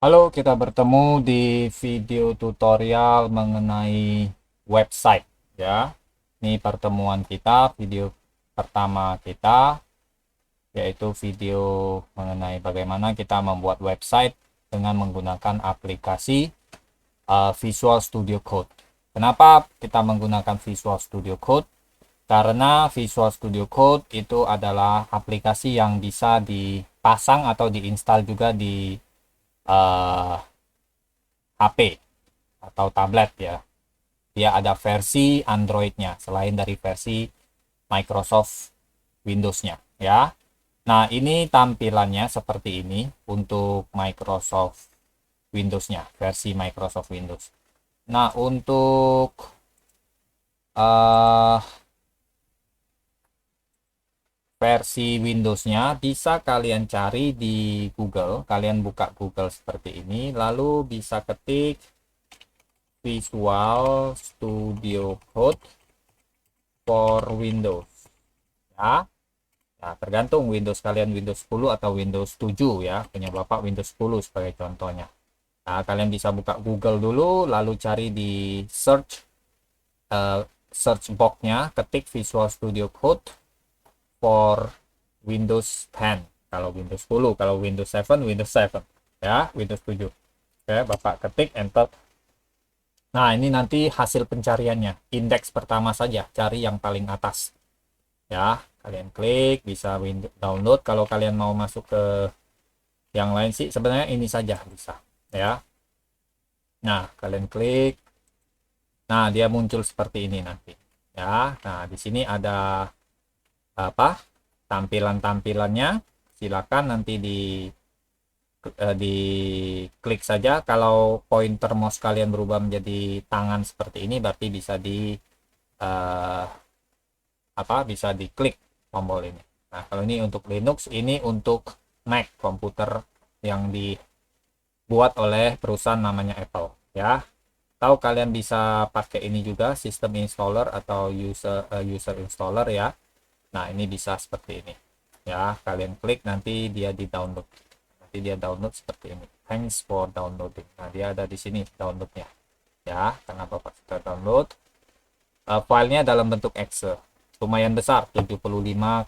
Halo, kita bertemu di video tutorial mengenai website ya. Ini pertemuan kita, video pertama kita, yaitu video mengenai bagaimana kita membuat website dengan menggunakan aplikasi Visual Studio Code. Kenapa kita menggunakan Visual Studio Code? Karena Visual Studio Code itu adalah aplikasi yang bisa dipasang atau diinstal juga di uh, HP atau tablet ya. Dia ada versi Android-nya selain dari versi Microsoft Windows-nya ya. Nah, ini tampilannya seperti ini untuk Microsoft Windows-nya, versi Microsoft Windows. Nah, untuk uh, versi Windows-nya bisa kalian cari di Google. Kalian buka Google seperti ini, lalu bisa ketik Visual Studio Code for Windows ya. Nah, tergantung Windows kalian Windows 10 atau Windows 7 ya. Punya Bapak Windows 10 sebagai contohnya. Nah, kalian bisa buka Google dulu, lalu cari di search box-nya, ketik Visual Studio Code for Windows 10. Kalau Windows 10, kalau Windows 7, Windows 7 ya, Windows 7. Oke, Bapak ketik enter. Nah, ini nanti hasil pencariannya. Indeks pertama saja, cari yang paling atas. Ya, kalian klik, bisa download. Kalau kalian mau masuk ke yang lain sih sebenarnya ini saja bisa ya. Nah, kalian klik. Nah, dia muncul seperti ini nanti ya. Nah, di sini ada apa, tampilan-tampilannya. Silakan nanti di klik saja. Kalau pointer mouse kalian berubah menjadi tangan seperti ini berarti bisa eh, bisa diklik tombol ini. Nah, kalau ini untuk Linux, ini untuk Mac, komputer yang dibuat oleh perusahaan namanya Apple ya. Tahu kalian bisa pakai ini juga, sistem installer atau user installer ya. Nah, ini bisa seperti ini ya. Kalian klik, nanti dia di download. Nanti dia download seperti ini. Thanks for downloading. Nah, dia ada di sini downloadnya ya. Karena Bapak sudah download, filenya dalam bentuk Excel, lumayan besar, 75,9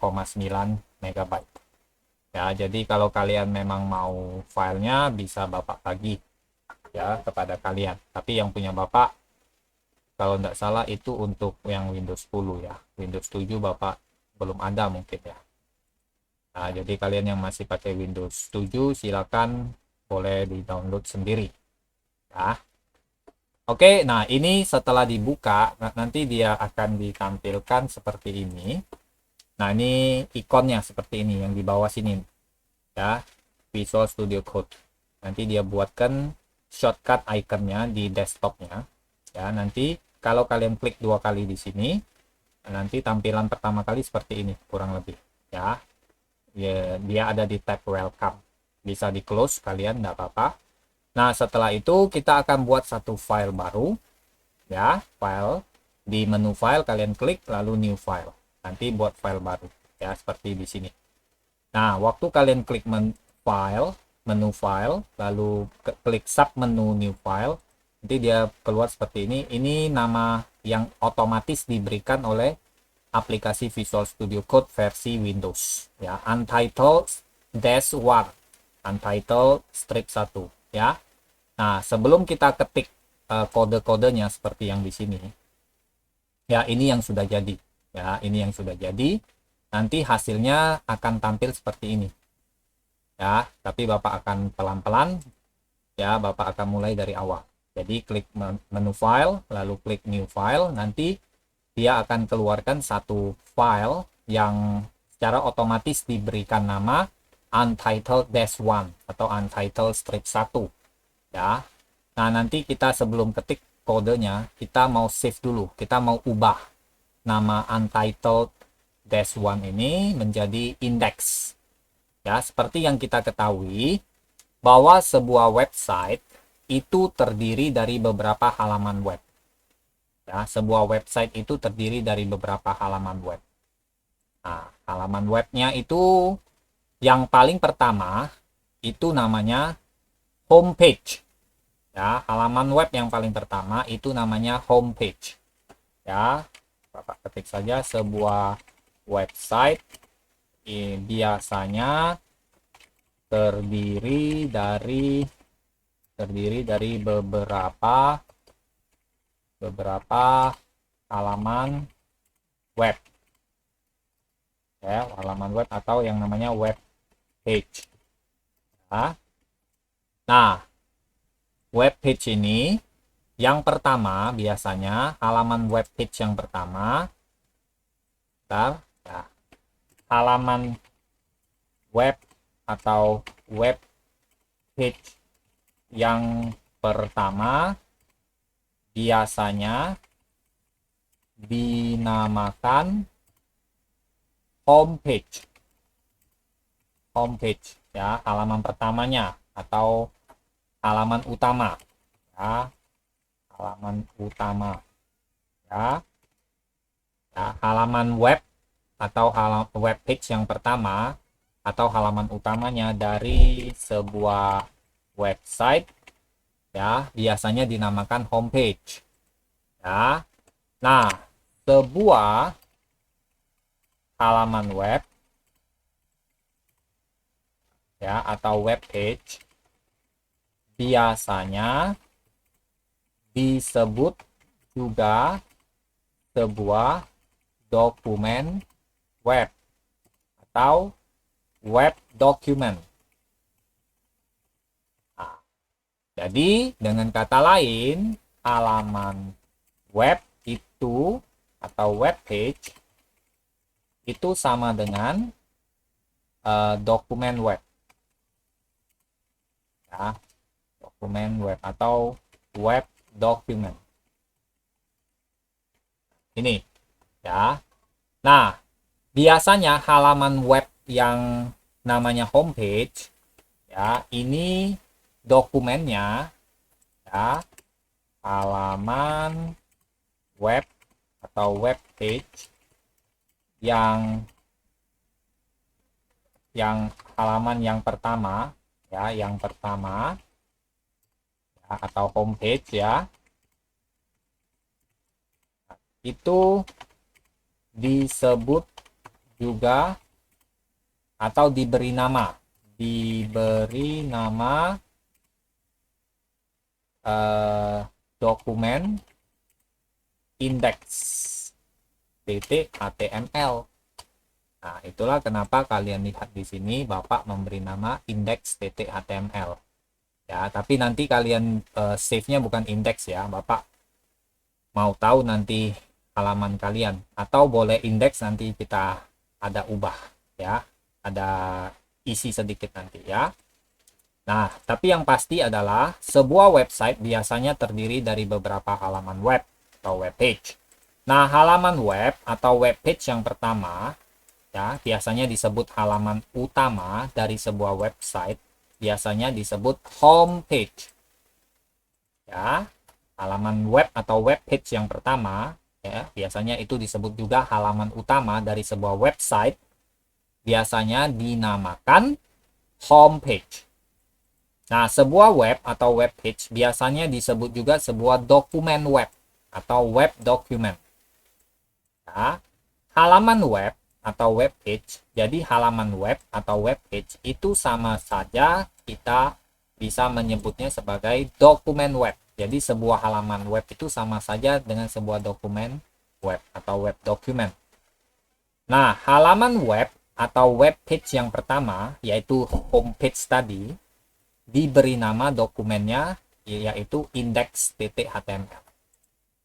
MB ya. Jadi kalau kalian memang mau filenya bisa Bapak bagi ya kepada kalian, tapi yang punya Bapak kalau tidak salah itu untuk yang Windows 10 ya. Windows 7 Bapak belum ada mungkin ya. Nah, jadi kalian yang masih pakai Windows 7 silakan boleh di download sendiri ya. Oke, nah ini setelah dibuka, nanti dia akan ditampilkan seperti ini. Nah, ini ikonnya seperti ini yang di bawah sini ya, Visual Studio Code. Nanti dia buatkan shortcut ikonnya di desktopnya ya. Nanti kalau kalian klik dua kali di sini, nanti tampilan pertama kali seperti ini kurang lebih ya. Ya, dia ada di tab welcome. Bisa di close kalian, enggak apa-apa. Nah, setelah itu kita akan buat satu file baru ya. File, di menu file kalian klik lalu new file. Nanti buat file baru ya, seperti di sini. Nah, waktu kalian klik menu file lalu klik sub menu new file, nanti dia keluar seperti ini. Ini nama yang otomatis diberikan oleh aplikasi Visual Studio Code versi Windows ya, Untitled Dash 1, Untitled strip 1 ya. Nah, sebelum kita ketik kode-kodenya seperti yang di sini ya, ini yang sudah jadi ya, ini yang sudah jadi. Nanti hasilnya akan tampil seperti ini ya, tapi Bapak akan pelan-pelan ya. Bapak akan mulai dari awal. Jadi klik menu file lalu klik new file, nanti dia akan keluarkan satu file yang secara otomatis diberikan nama Untitled-1 atau Untitled strip 1 ya. Nah, nanti kita sebelum ketik kodenya, kita mau save dulu, kita mau ubah nama Untitled-1 ini menjadi index ya. Seperti yang kita ketahui bahwa sebuah website itu terdiri dari beberapa halaman web ya. Sebuah website itu terdiri dari beberapa halaman web. Nah, halaman webnya itu yang paling pertama itu namanya homepage. Ya, halaman web yang paling pertama itu namanya homepage. Ya, Bapak ketik saja sebuah website biasanya terdiri dari beberapa halaman web. Ya, halaman web atau yang namanya web page. Ya. Nah, web page ini yang pertama biasanya halaman web page yang pertama, ya, halaman web atau web page yang pertama biasanya dinamakan homepage. Homepage, ya, halaman pertamanya atau halaman utama, ya, halaman utama, ya, halaman web atau halaman web page yang pertama atau halaman utamanya dari sebuah website, ya, biasanya dinamakan homepage. Ya, nah, sebuah halaman web, ya, atau web page biasanya disebut juga sebuah dokumen web atau web document. Nah, jadi dengan kata lain, halaman web itu atau web page itu sama dengan dokumen web. Ya, dokumen web atau web document. Ini, ya. Nah, biasanya halaman web yang namanya homepage, ya, ini dokumennya, ya, halaman web atau web page yang halaman yang pertama, ya, yang pertama, ya, atau homepage, ya, itu disebut juga atau diberi nama dokumen index.html. Nah, itulah kenapa kalian lihat di sini Bapak memberi nama index.html. Ya, tapi nanti kalian save-nya bukan index, ya. Bapak mau tahu nanti halaman kalian, atau boleh index, nanti kita ada ubah, ya. Ada isi sedikit nanti, ya. Nah, tapi yang pasti adalah sebuah website biasanya terdiri dari beberapa halaman web atau web page. Nah, halaman web atau web page yang pertama, ya, biasanya disebut halaman utama dari sebuah website, biasanya disebut homepage. Ya, halaman web atau web page yang pertama, ya, biasanya itu disebut juga halaman utama dari sebuah website, biasanya dinamakan homepage. Nah, sebuah web atau web page biasanya disebut juga sebuah dokumen web atau web document. Ya, halaman web atau web page, jadi halaman web atau web page itu sama saja kita bisa menyebutnya sebagai dokumen web. Jadi sebuah halaman web itu sama saja dengan sebuah dokumen web atau web document. Nah, halaman web atau web page yang pertama, yaitu homepage tadi, diberi nama dokumennya yaitu index.html.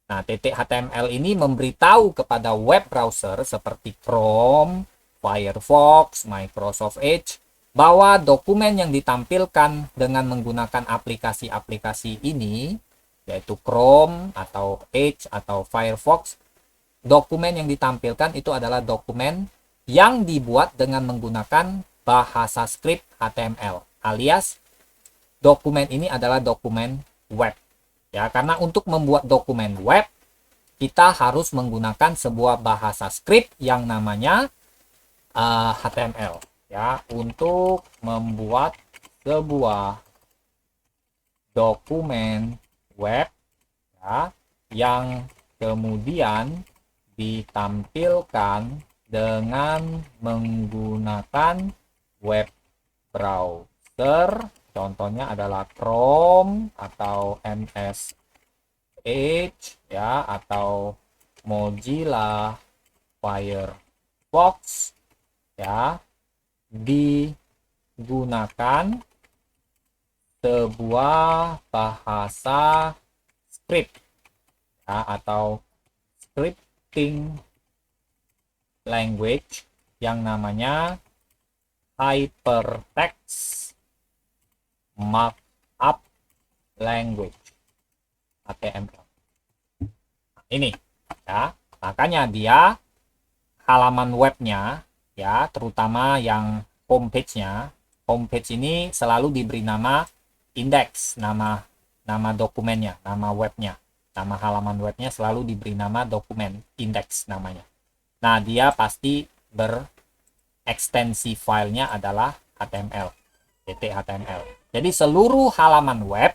Nah, .html ini memberitahu kepada web browser seperti Chrome, Firefox, Microsoft Edge bahwa dokumen yang ditampilkan dengan menggunakan aplikasi-aplikasi ini, yaitu Chrome atau Edge atau Firefox, dokumen yang ditampilkan itu adalah dokumen yang dibuat dengan menggunakan bahasa script HTML, alias dokumen ini adalah dokumen web. Ya, karena untuk membuat dokumen web, kita harus menggunakan sebuah bahasa script yang namanya HTML. Ya, untuk membuat sebuah dokumen web, ya, yang kemudian ditampilkan dengan menggunakan web browser. Contohnya adalah Chrome atau MS Edge, ya, atau Mozilla Firefox, ya, digunakan sebuah bahasa script, ya, atau scripting language yang namanya hypertext markup language, HTML. Ini, ya, makanya dia halaman webnya, ya, terutama yang homepage-nya, homepage ini selalu diberi nama index, nama dokumennya, nama webnya, nama halaman webnya selalu diberi nama dokumen index namanya. Nah, dia pasti berekstensi filenya adalah HTML, .html. Jadi seluruh halaman web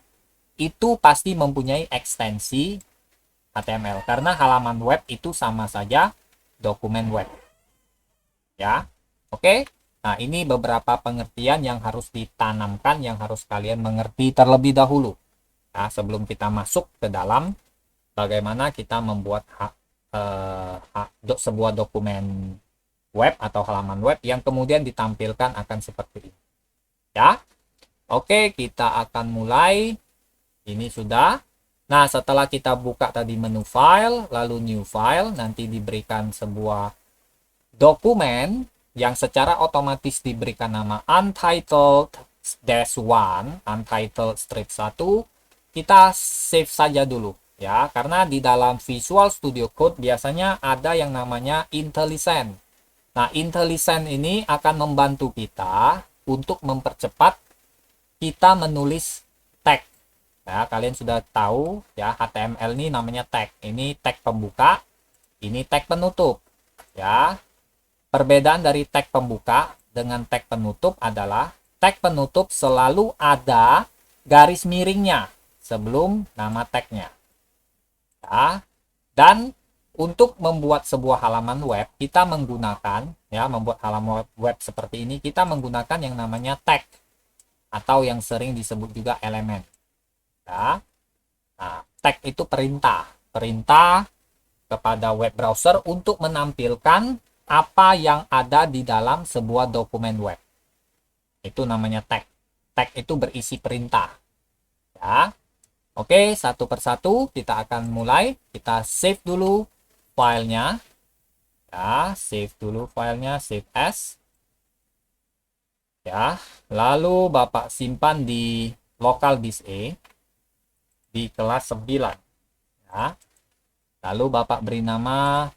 itu pasti mempunyai ekstensi HTML, karena halaman web itu sama saja dokumen web, ya. Oke. Nah, ini beberapa pengertian yang harus ditanamkan, yang harus kalian mengerti terlebih dahulu, nah, sebelum kita masuk ke dalam bagaimana kita membuat sebuah dokumen web atau halaman web yang kemudian ditampilkan akan seperti ini, ya. Oke, kita akan mulai. Ini sudah. Nah, setelah kita buka tadi menu file, lalu new file, nanti diberikan sebuah dokumen yang secara otomatis diberikan nama untitled-1, untitled strip 1. Kita save saja dulu, ya, karena di dalam Visual Studio Code biasanya ada yang namanya IntelliSense. Nah, IntelliSense ini akan membantu kita untuk mempercepat kita menulis tag. Ya, kalian sudah tahu, ya, HTML ini namanya tag. Ini tag pembuka, ini tag penutup, ya. Perbedaan dari tag pembuka dengan tag penutup adalah tag penutup selalu ada garis miringnya sebelum nama tagnya, ya. Dan untuk membuat sebuah halaman web, kita menggunakan, ya, membuat halaman web seperti ini, kita menggunakan yang namanya tag atau yang sering disebut juga elemen. Ya. Nah, tag itu perintah kepada web browser untuk menampilkan apa yang ada di dalam sebuah dokumen web. Itu namanya tag. Tag itu berisi perintah. Ya. Oke, satu persatu kita akan mulai. Kita save dulu filenya. Ya, save dulu filenya, save as. Ya, lalu Bapak simpan di local disk A di kelas 9, ya. Lalu Bapak beri nama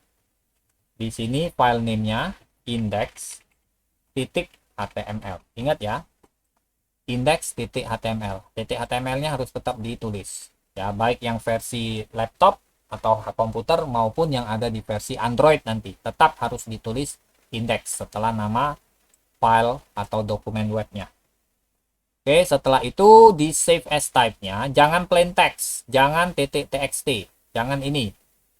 di sini file name-nya index.html. Ingat, ya, index.html. .html-nya harus tetap ditulis, ya, baik yang versi laptop atau komputer maupun yang ada di versi Android nanti tetap harus ditulis index setelah nama file atau dokumen webnya. Oke, setelah itu di save as type-nya jangan plain text, jangan .txt, jangan ini.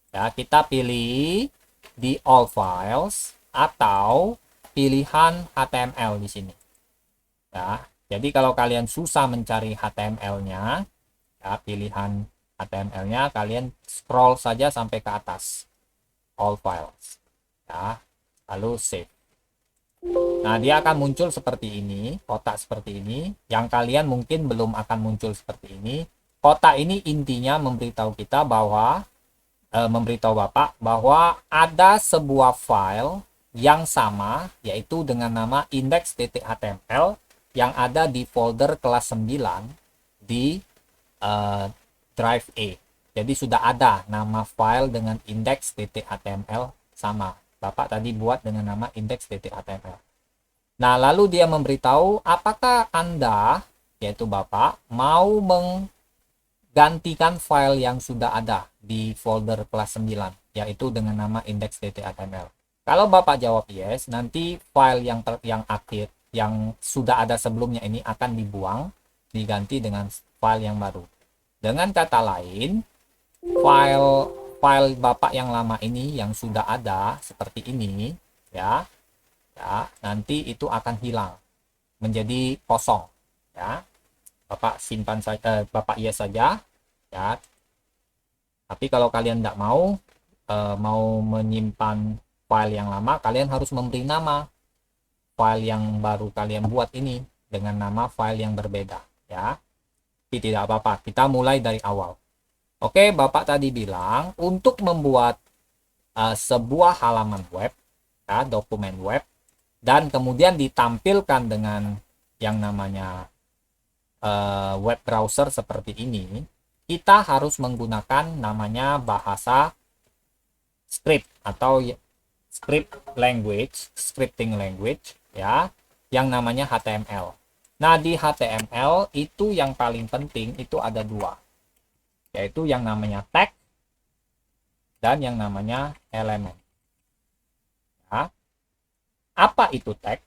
Ya, kita pilih di all files atau pilihan HTML di sini. Ya, jadi kalau kalian susah mencari HTML-nya, ya, pilihan HTML-nya kalian scroll saja sampai ke atas. All files. Ya, lalu save. Nah, dia akan muncul seperti ini, kotak seperti ini. Yang kalian mungkin belum akan muncul seperti ini. Kotak ini intinya memberitahu kita bahwa, memberitahu Bapak bahwa ada sebuah file yang sama, yaitu dengan nama index.html yang ada di folder kelas 9 di drive A. Jadi sudah ada nama file dengan index.html sama. Bapak tadi buat dengan nama index.html. Nah, lalu dia memberitahu apakah Anda, yaitu Bapak, mau menggantikan file yang sudah ada di folder kelas 9, yaitu dengan nama index.html. Kalau Bapak jawab yes, nanti file yang akhir, yang sudah ada sebelumnya ini akan dibuang, diganti dengan file yang baru. Dengan kata lain, file Bapak yang lama ini yang sudah ada seperti ini ya, nanti itu akan hilang menjadi kosong ya. Bapak simpan saja, Bapak iya saja ya. Tapi kalau kalian tidak mau menyimpan file yang lama, kalian harus memberi nama file yang baru kalian buat ini dengan nama file yang berbeda ya. Tapi tidak apa-apa, kita mulai dari awal. Oke, Bapak tadi bilang untuk membuat sebuah halaman web ya, dokumen web, dan kemudian ditampilkan dengan yang namanya web browser seperti ini, kita harus menggunakan namanya bahasa script atau scripting language ya, yang namanya HTML. Nah, di HTML itu yang paling penting itu ada dua, yaitu yang namanya tag dan yang namanya elemen. Ya. Apa itu tag?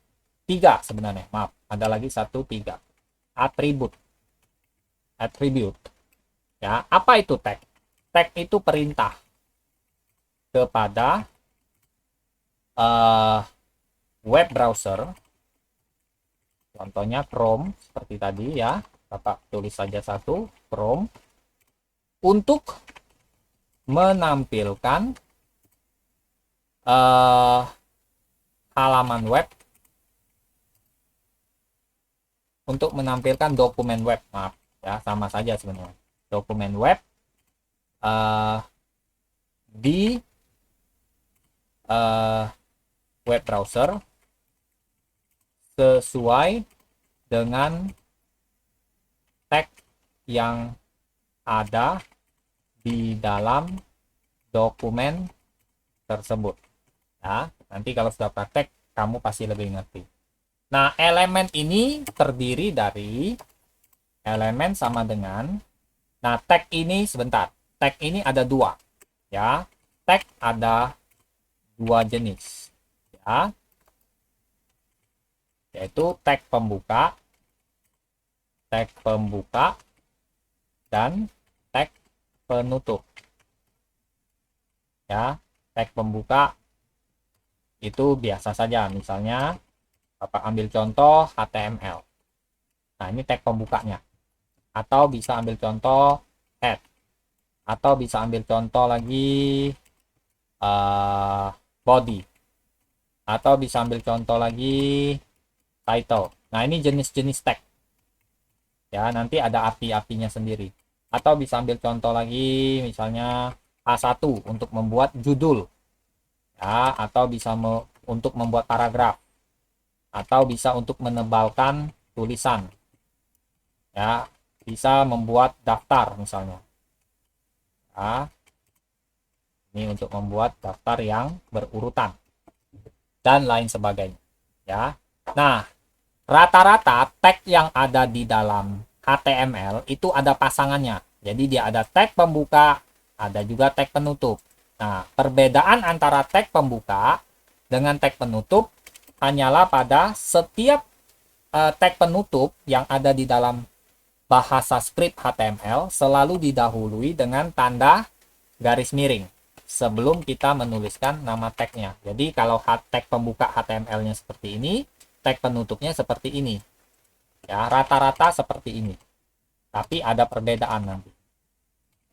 3 sebenarnya, maaf, ada lagi 1, 3. Attribute. Ya, apa itu tag? Tag itu perintah kepada web browser. Contohnya Chrome seperti tadi ya. Bapak tulis saja 1, Chrome, untuk menampilkan halaman web, untuk menampilkan dokumen web, maaf ya, sama saja sebenarnya, dokumen web di web browser sesuai dengan tag yang ada di dalam dokumen tersebut ya. Nanti kalau sudah praktek kamu pasti lebih ngerti. Nah, elemen ini terdiri dari elemen sama dengan, nah tag ini sebentar, tag ini ada 2 ya. Tag ada 2 jenis ya, yaitu tag pembuka dan tag penutup ya. Tag pembuka itu biasa saja, misalnya Bapak ambil contoh HTML. Nah, ini tag pembukanya. Atau bisa ambil contoh head, atau bisa ambil contoh lagi body, atau bisa ambil contoh lagi title. Nah, ini jenis-jenis tag ya, nanti ada arti-artinya sendiri. Atau bisa ambil contoh lagi misalnya A1 untuk membuat judul ya, atau bisa untuk membuat paragraf, atau bisa untuk menebalkan tulisan ya, bisa membuat daftar misalnya ya. Ini untuk membuat daftar yang berurutan dan lain sebagainya ya. Nah, rata-rata tag yang ada di dalam HTML itu ada pasangannya. Jadi dia ada tag pembuka, ada juga tag penutup. Nah, perbedaan antara tag pembuka dengan tag penutup hanyalah pada setiap tag penutup yang ada di dalam bahasa script HTML selalu didahului dengan tanda garis miring sebelum kita menuliskan nama tagnya. Jadi kalau tag pembuka HTML-nya seperti ini, tag penutupnya seperti ini ya, rata-rata seperti ini, tapi ada perbedaan nanti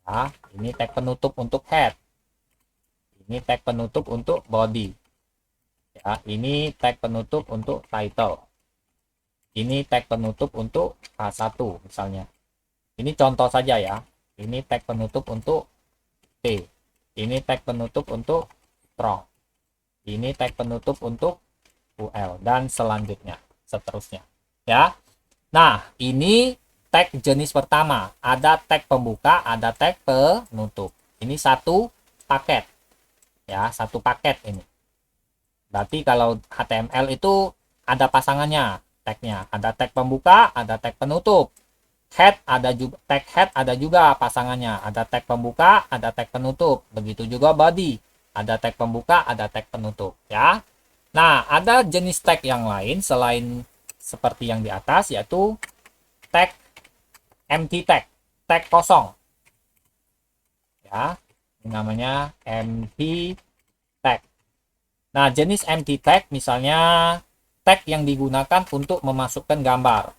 ya. Ini tag penutup untuk head, ini tag penutup untuk body ya, ini tag penutup untuk title, ini tag penutup untuk H1 misalnya. Ini contoh saja ya. Ini tag penutup untuk T, ini tag penutup untuk strong, ini tag penutup untuk UL, dan selanjutnya seterusnya ya. Nah, ini tag jenis pertama, ada tag pembuka, ada tag penutup. Ini satu paket ya, satu paket ini. Berarti kalau HTML itu ada pasangannya tagnya, ada tag pembuka, ada tag penutup. Head ada juga, tag head ada juga pasangannya, ada tag pembuka, ada tag penutup. Begitu juga body, ada tag pembuka, ada tag penutup ya. Nah, ada jenis tag yang lain selain seperti yang di atas, yaitu tag empty tag, tag kosong. Ya, ini namanya empty tag. Nah, jenis empty tag misalnya tag yang digunakan untuk memasukkan gambar.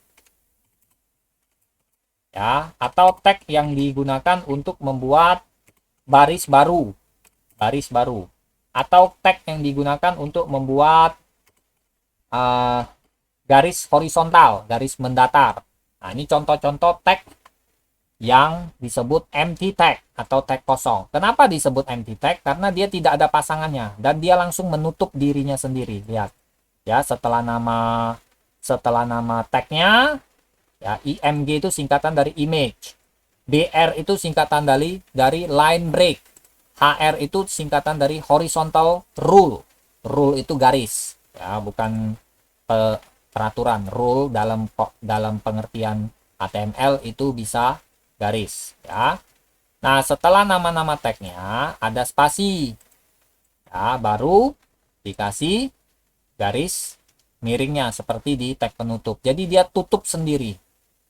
Ya, atau tag yang digunakan untuk membuat baris baru. Baris baru. Atau tag yang digunakan untuk membuat garis horizontal, garis mendatar. Nah, ini contoh-contoh tag yang disebut empty tag atau tag kosong. Kenapa disebut empty tag? Karena dia tidak ada pasangannya dan dia langsung menutup dirinya sendiri. Lihat. Ya, setelah nama tagnya, ya, IMG itu singkatan dari image. BR itu singkatan dari line break. HR itu singkatan dari horizontal rule. Rule itu garis, ya, bukan peraturan. Rule dalam pengertian HTML itu bisa garis, ya. Nah, setelah nama-nama tagnya ada spasi, ya, baru dikasih garis miringnya seperti di tag penutup. Jadi dia tutup sendiri.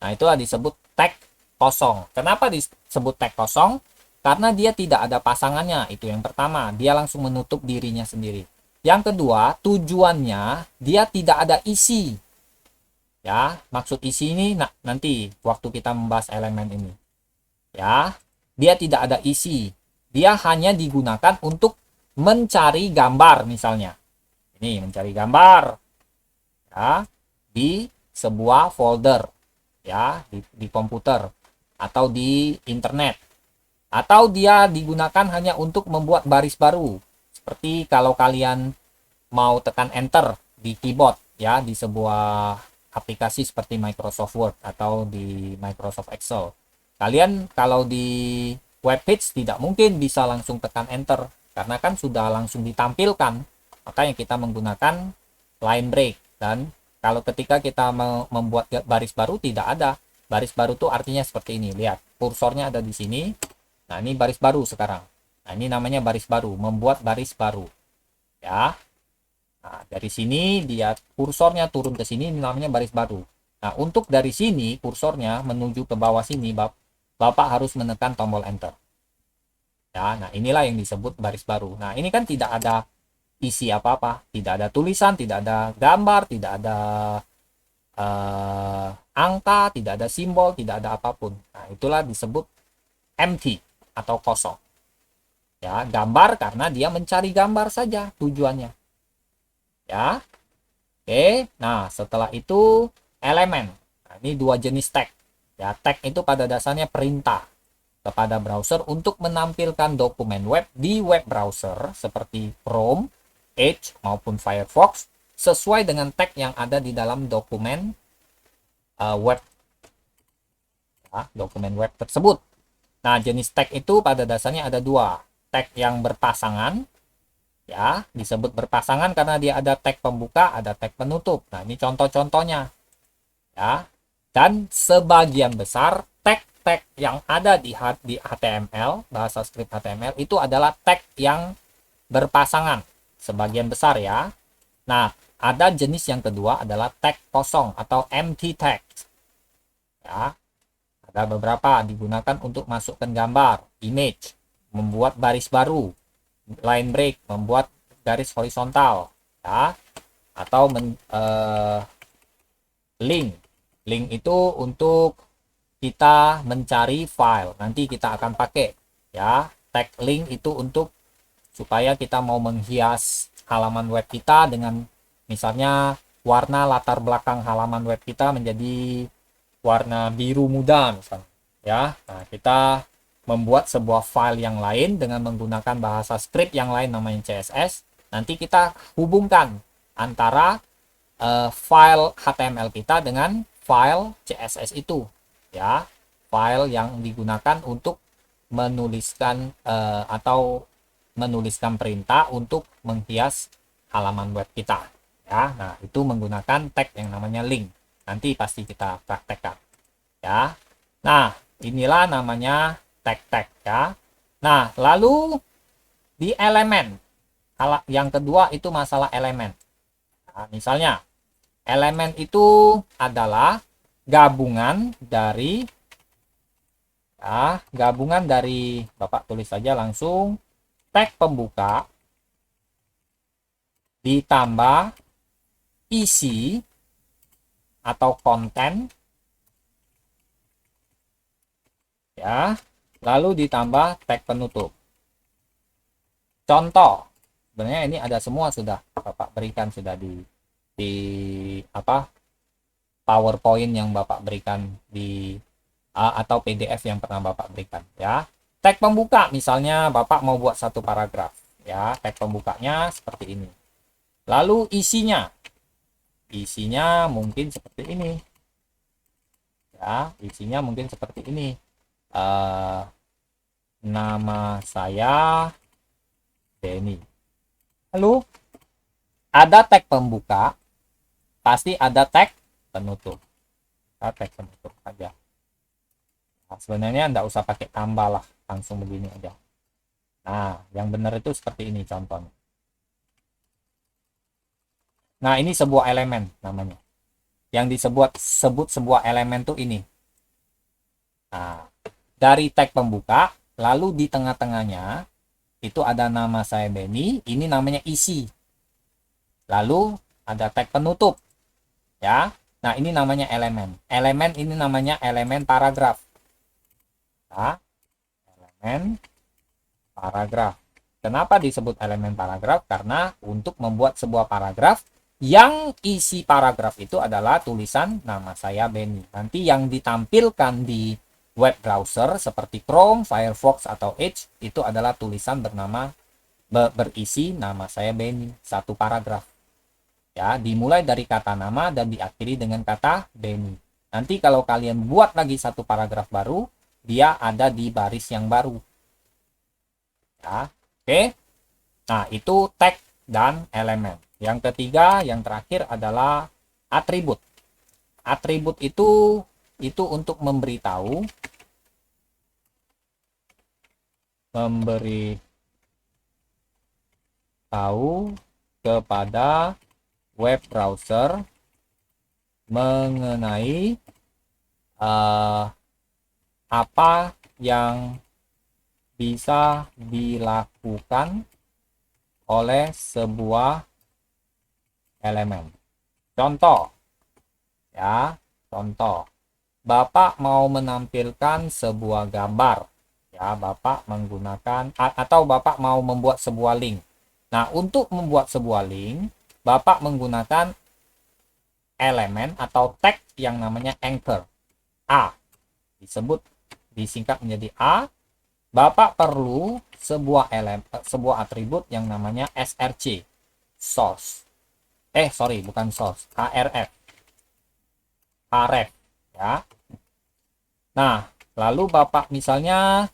Nah, itulah disebut tag kosong. Kenapa disebut tag kosong? Karena dia tidak ada pasangannya. Itu yang pertama, dia langsung menutup dirinya sendiri. Yang kedua, tujuannya dia tidak ada isi. Ya, maksud isi ini nanti waktu kita membahas elemen ini. Ya, dia tidak ada isi. Dia hanya digunakan untuk mencari gambar misalnya. Ini mencari gambar. Ya, di sebuah folder. Ya, di komputer atau di internet. Atau dia digunakan hanya untuk membuat baris baru. Seperti kalau kalian mau tekan enter di keyboard, ya, di sebuah aplikasi seperti Microsoft Word atau di Microsoft Excel. Kalian kalau di web page tidak mungkin bisa langsung tekan enter karena kan sudah langsung ditampilkan. Makanya kita menggunakan line break. Dan kalau ketika kita membuat baris baru tidak ada. Baris baru itu artinya seperti ini. Lihat, kursornya ada di sini. Nah, ini baris baru sekarang. Nah, ini namanya baris baru, membuat baris baru. Ya. Nah, dari sini dia kursornya turun ke sini, ini namanya baris baru. Nah, untuk dari sini kursornya menuju ke bawah sini, Bapak harus menekan tombol enter. Ya, nah inilah yang disebut baris baru. Nah, ini kan tidak ada isi apa-apa, tidak ada tulisan, tidak ada gambar, tidak ada angka, tidak ada simbol, tidak ada apapun. Nah, itulah disebut empty atau kosong. Ya, gambar karena dia mencari gambar saja tujuannya. Ya. Oke, nah setelah itu elemen. Nah, ini dua jenis tag. Ya, tag itu pada dasarnya perintah kepada browser untuk menampilkan dokumen web di web browser seperti Chrome, Edge maupun Firefox sesuai dengan tag yang ada di dalam dokumen web. Ya, dokumen web tersebut. Nah, jenis tag itu pada dasarnya ada dua. Tag yang berpasangan, ya, disebut berpasangan karena dia ada tag pembuka, ada tag penutup. Nah, ini contoh-contohnya. Ya. Dan sebagian besar tag-tag yang ada di HTML, bahasa script HTML, itu adalah tag yang berpasangan. Sebagian besar, ya. Nah, ada jenis yang kedua adalah tag kosong atau empty tag. Ya. Ada beberapa digunakan untuk masukkan gambar, image, membuat baris baru, line break, membuat garis horizontal, ya, atau link. Link itu untuk kita mencari file. Nanti kita akan pakai, ya. Tag link itu untuk supaya kita mau menghias halaman web kita dengan misalnya warna latar belakang halaman web kita menjadi warna biru muda misalnya, ya. Nah, kita membuat sebuah file yang lain dengan menggunakan bahasa script yang lain namanya CSS. Nanti kita hubungkan antara file HTML kita dengan file CSS itu, ya. File yang digunakan untuk menuliskan atau menuliskan perintah untuk menghias halaman web kita, ya. Nah, itu menggunakan tag yang namanya link. Nanti pasti kita praktekkan, ya. Nah, inilah namanya tag-tag, ya. Nah, lalu di elemen. Yang kedua itu masalah elemen. Nah, misalnya, elemen itu adalah gabungan dari Ya, gabungan dari Bapak tulis saja langsung tag pembuka ditambah isi atau konten ya, lalu ditambah tag penutup. Contoh, sebenarnya ini ada semua sudah Bapak berikan sudah di apa PowerPoint yang Bapak berikan di atau PDF yang pernah Bapak berikan ya. Tag pembuka misalnya Bapak mau buat satu paragraf ya, tag pembukanya seperti ini. Lalu isinya mungkin seperti ini ya, isinya mungkin seperti ini. Nama saya Denny. Lalu ada tag pembuka, pasti ada tag penutup. Tag penutup aja. Nah, sebenarnya enggak usah pakai tambah lah, langsung begini aja. Nah, yang benar itu seperti ini contohnya. Nah, ini sebuah elemen namanya. Yang sebut sebuah elemen tuh ini. Nah, dari tag pembuka, lalu di tengah-tengahnya itu ada nama saya Benny, ini namanya isi. Lalu ada tag penutup. Ya. Nah, ini namanya elemen. Elemen ini namanya elemen paragraf. Nah, elemen paragraf. Kenapa disebut elemen paragraf? Karena untuk membuat sebuah paragraf yang isi paragraf itu adalah tulisan nama saya Benny. Nanti yang ditampilkan di web browser seperti Chrome, Firefox, atau Edge itu adalah tulisan berisi nama saya Benny, satu paragraf. Ya, dimulai dari kata nama dan diakhiri dengan kata Benny. Nanti kalau kalian buat lagi satu paragraf baru, dia ada di baris yang baru. Ya, oke. Nah, itu tag dan elemen. Yang ketiga, yang terakhir adalah atribut. Atribut itu untuk memberitahu kepada web browser mengenai apa yang bisa dilakukan oleh sebuah elemen. Contoh ya, contoh. Bapak mau menampilkan sebuah gambar. Ya, Bapak menggunakan atau Bapak mau membuat sebuah link. Nah, untuk membuat sebuah link, Bapak menggunakan elemen atau tag yang namanya anchor. A. Disingkat menjadi A. Bapak perlu sebuah atribut yang namanya src. Source. Bukan source, href. Href ya. Nah, lalu Bapak misalnya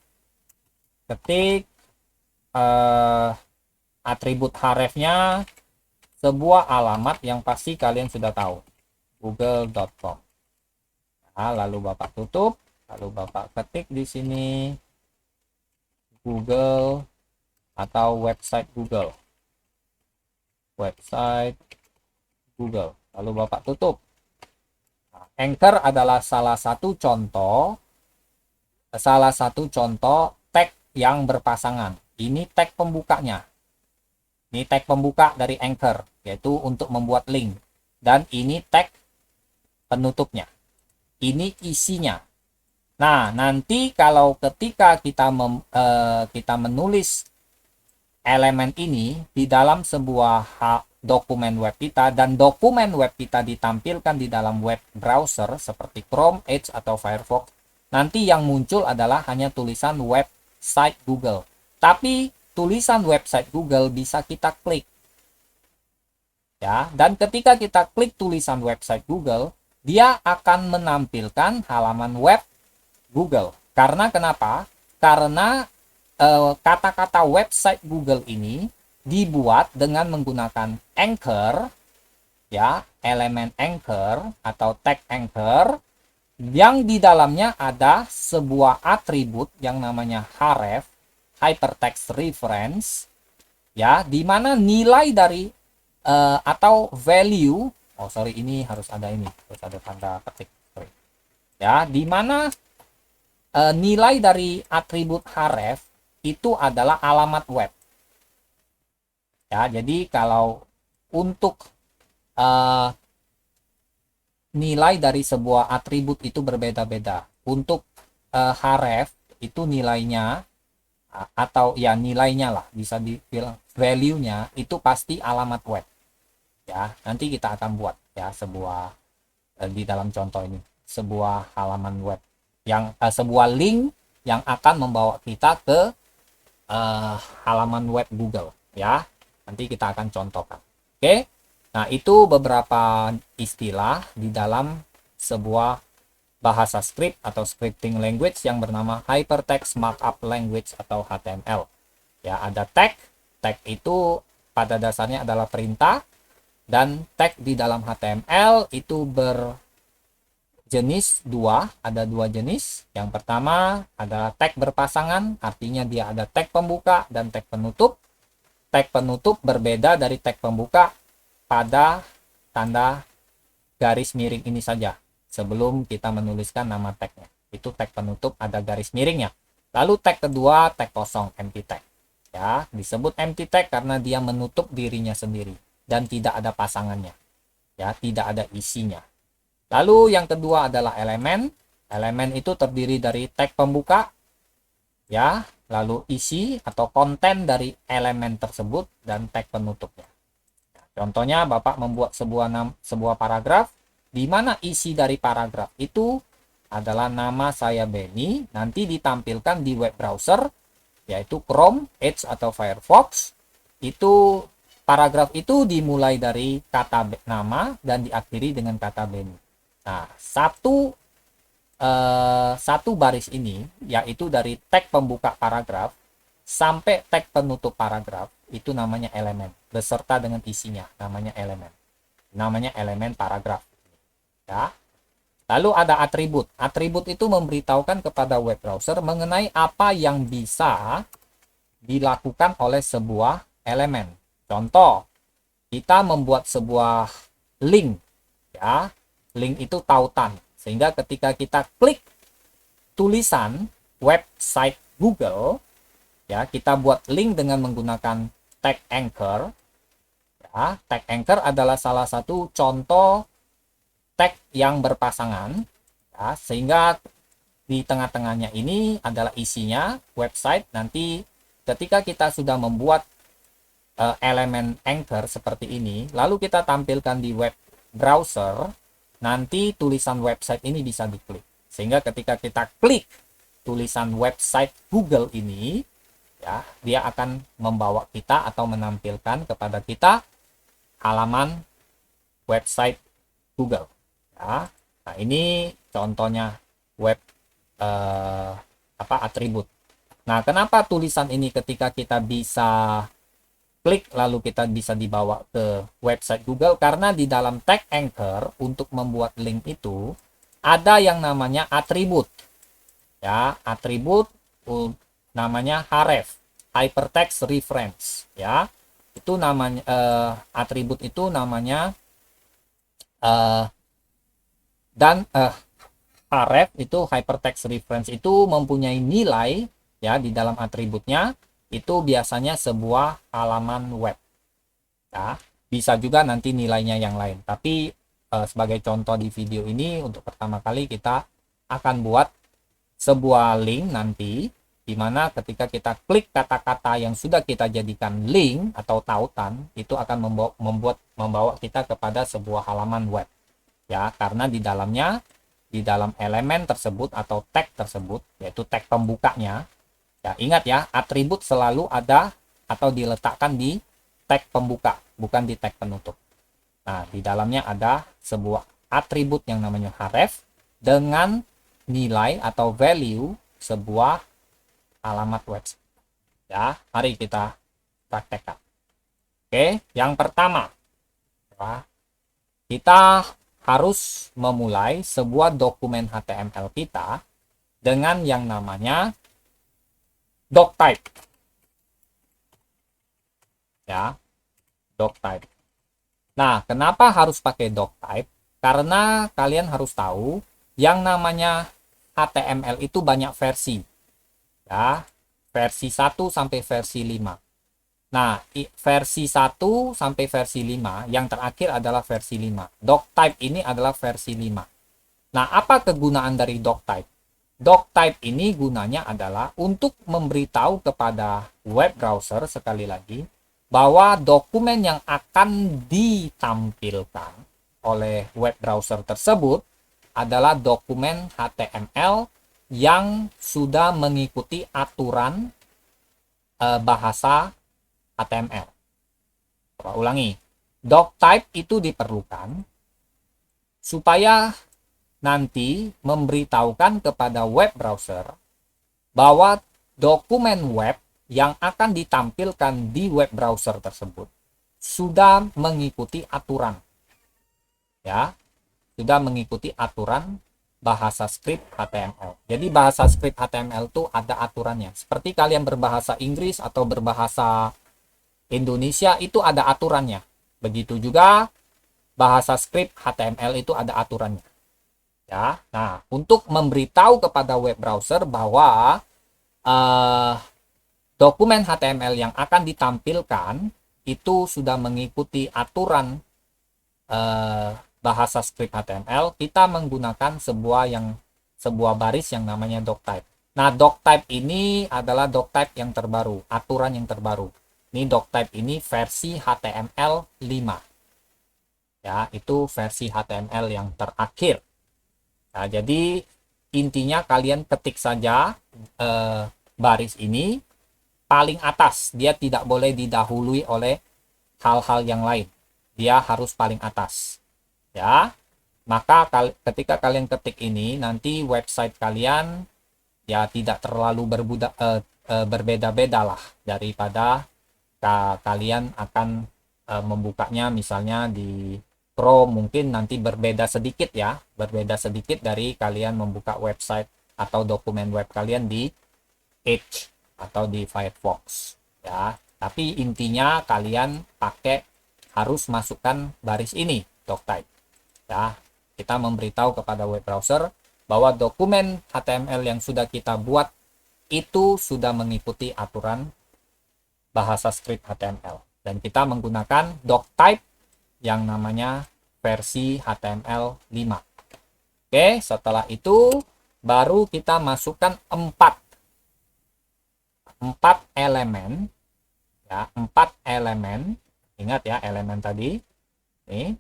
ketik atribut hrefnya sebuah alamat yang pasti kalian sudah tahu, google.com. Nah, lalu Bapak tutup, lalu Bapak ketik di sini Google atau website Google. Lalu Bapak tutup. Nah, Anchor adalah salah satu contoh tag yang berpasangan. Ini tag pembukanya. Ini tag pembuka dari Anchor, yaitu untuk membuat link. Dan ini tag penutupnya. Ini isinya. Nah, nanti kalau ketika kita menulis elemen ini di dalam sebuah dokumen web kita, dan dokumen web kita ditampilkan di dalam web browser seperti Chrome, Edge, atau Firefox, nanti yang muncul adalah hanya tulisan website Google. Tapi tulisan website Google bisa kita klik. Ya, dan ketika kita klik tulisan website Google, dia akan menampilkan halaman web Google. Karena kenapa? Karena kata-kata website Google ini dibuat dengan menggunakan anchor, ya, elemen anchor atau tag anchor, yang di dalamnya ada sebuah atribut yang namanya href, hypertext reference, ya, di mana nilai dari atau value, ini harus ada tanda petik, ya, di mana nilai dari atribut href itu adalah alamat web. Ya, jadi kalau untuk nilai dari sebuah atribut itu berbeda-beda. Untuk href itu nilainya atau ya nilainya lah, bisa dibilang value-nya itu pasti alamat web. Ya, nanti kita akan buat ya sebuah di dalam contoh ini sebuah halaman web yang sebuah link yang akan membawa kita ke halaman web Google ya. Nanti kita akan contohkan. Oke. Nah, itu beberapa istilah di dalam sebuah bahasa script atau scripting language yang bernama Hypertext Markup Language atau HTML. Ya, ada tag. Tag itu pada dasarnya adalah perintah, dan tag di dalam HTML itu berjenis dua, ada dua jenis. Yang pertama adalah tag berpasangan, artinya dia ada tag pembuka dan tag penutup. Tag penutup berbeda dari tag pembuka pada tanda garis miring ini saja. Sebelum kita menuliskan nama tagnya, itu tag penutup ada garis miringnya. Lalu tag kedua, tag kosong, empty tag. Ya, disebut empty tag karena dia menutup dirinya sendiri dan tidak ada pasangannya. Ya, tidak ada isinya. Lalu yang kedua adalah elemen. Elemen itu terdiri dari tag pembuka, ya, lalu isi atau konten dari elemen tersebut dan tag penutupnya. Contohnya, Bapak membuat sebuah paragraf di mana isi dari paragraf itu adalah nama saya Benny, nanti ditampilkan di web browser yaitu Chrome, Edge atau Firefox. Itu paragraf itu dimulai dari kata nama dan diakhiri dengan kata Benny. Nah, satu baris ini yaitu dari tag pembuka paragraf sampai tag penutup paragraf itu namanya elemen beserta dengan isinya, namanya elemen paragraf ya. Lalu ada atribut. Atribut itu memberitahukan kepada web browser mengenai apa yang bisa dilakukan oleh sebuah elemen. Contoh, kita membuat sebuah link ya. Link itu tautan, sehingga ketika kita klik tulisan website Google, ya, kita buat link dengan menggunakan tag anchor. Ya, tag anchor adalah salah satu contoh tag yang berpasangan, ya, sehingga di tengah-tengahnya ini adalah isinya website. Nanti ketika kita sudah membuat elemen anchor seperti ini, lalu kita tampilkan di web browser, nanti tulisan website ini bisa diklik. Sehingga ketika kita klik tulisan website Google ini, ya, dia akan membawa kita atau menampilkan kepada kita halaman website Google. Ya. Nah, ini contohnya web atribut. Nah, kenapa tulisan ini ketika kita bisa klik lalu kita bisa dibawa ke website Google? Karena di dalam tag anchor untuk membuat link itu ada yang namanya atribut. Ya, atribut namanya href, hypertext reference, ya. Itu namanya atribut itu namanya dan href itu hypertext reference itu mempunyai nilai ya di dalam atributnya. Itu biasanya sebuah halaman web ya, bisa juga nanti nilainya yang lain, tapi sebagai contoh di video ini untuk pertama kali kita akan buat sebuah link nanti, dimana ketika kita klik kata-kata yang sudah kita jadikan link atau tautan, itu akan membawa kita kepada sebuah halaman web ya, karena di dalamnya, di dalam elemen tersebut atau tag tersebut, yaitu tag pembukanya. Ya, ingat ya, atribut selalu ada atau diletakkan di tag pembuka, bukan di tag penutup. Nah, di dalamnya ada sebuah atribut yang namanya href dengan nilai atau value sebuah alamat website. Ya, mari kita praktekkan. Oke, yang pertama, ya, kita harus memulai sebuah dokumen HTML kita dengan yang namanya doctype. Ya, doctype. Nah, kenapa harus pakai doctype? Karena kalian harus tahu yang namanya HTML itu banyak versi. Ya, versi 1 sampai versi 5. Nah, versi 1 sampai versi 5, yang terakhir adalah versi 5. Doctype ini adalah versi 5. Nah, apa kegunaan dari doctype? Doctype ini gunanya adalah untuk memberitahu kepada web browser, sekali lagi, bahwa dokumen yang akan ditampilkan oleh web browser tersebut adalah dokumen HTML yang sudah mengikuti aturan bahasa HTML. Coba ulangi. Doctype itu diperlukan supaya nanti memberitahukan kepada web browser bahwa dokumen web yang akan ditampilkan di web browser tersebut sudah mengikuti aturan. Ya, sudah mengikuti aturan bahasa script HTML. Jadi bahasa script HTML itu ada aturannya. Seperti kalian berbahasa Inggris atau berbahasa Indonesia itu ada aturannya. Begitu juga bahasa script HTML itu ada aturannya. Ya, nah untuk memberitahu kepada web browser bahwa dokumen HTML yang akan ditampilkan itu sudah mengikuti aturan bahasa script HTML, kita menggunakan sebuah baris yang namanya doctype. Nah, doctype ini adalah doctype yang terbaru, aturan yang terbaru. Ini doctype ini versi HTML 5. Ya, itu versi HTML yang terakhir. Nah, jadi intinya kalian ketik saja baris ini paling atas. Dia tidak boleh didahului oleh hal-hal yang lain. Dia harus paling atas. Ya, maka ketika kalian ketik ini, nanti website kalian ya tidak terlalu berbeda-beda lah daripada kalian akan membukanya misalnya di Chrome, mungkin nanti berbeda sedikit ya, berbeda sedikit dari kalian membuka website atau dokumen web kalian di Edge atau di Firefox ya. Tapi intinya kalian harus masukkan baris ini, doctype ya. Kita memberitahu kepada web browser bahwa dokumen HTML yang sudah kita buat itu sudah mengikuti aturan bahasa script HTML, dan kita menggunakan doctype yang namanya versi HTML 5. Oke, setelah itu baru kita masukkan 4 elemen ya, 4 elemen. Ingat ya elemen tadi. Nih.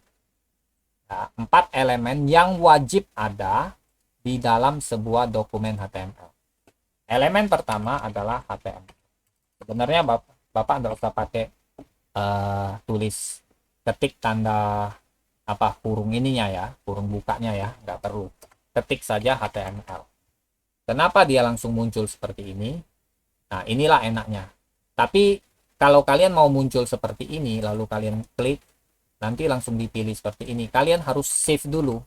Ya, 4 elemen yang wajib ada di dalam sebuah dokumen HTML. Elemen pertama adalah HTML. Sebenarnya Bapak nggak usah pakai tulis ketik tanda kurung ininya ya, kurung bukanya ya, nggak perlu. Ketik saja HTML. Kenapa dia langsung muncul seperti ini? Nah, inilah enaknya. Tapi kalau kalian mau muncul seperti ini, lalu kalian klik, nanti langsung dipilih seperti ini. Kalian harus save dulu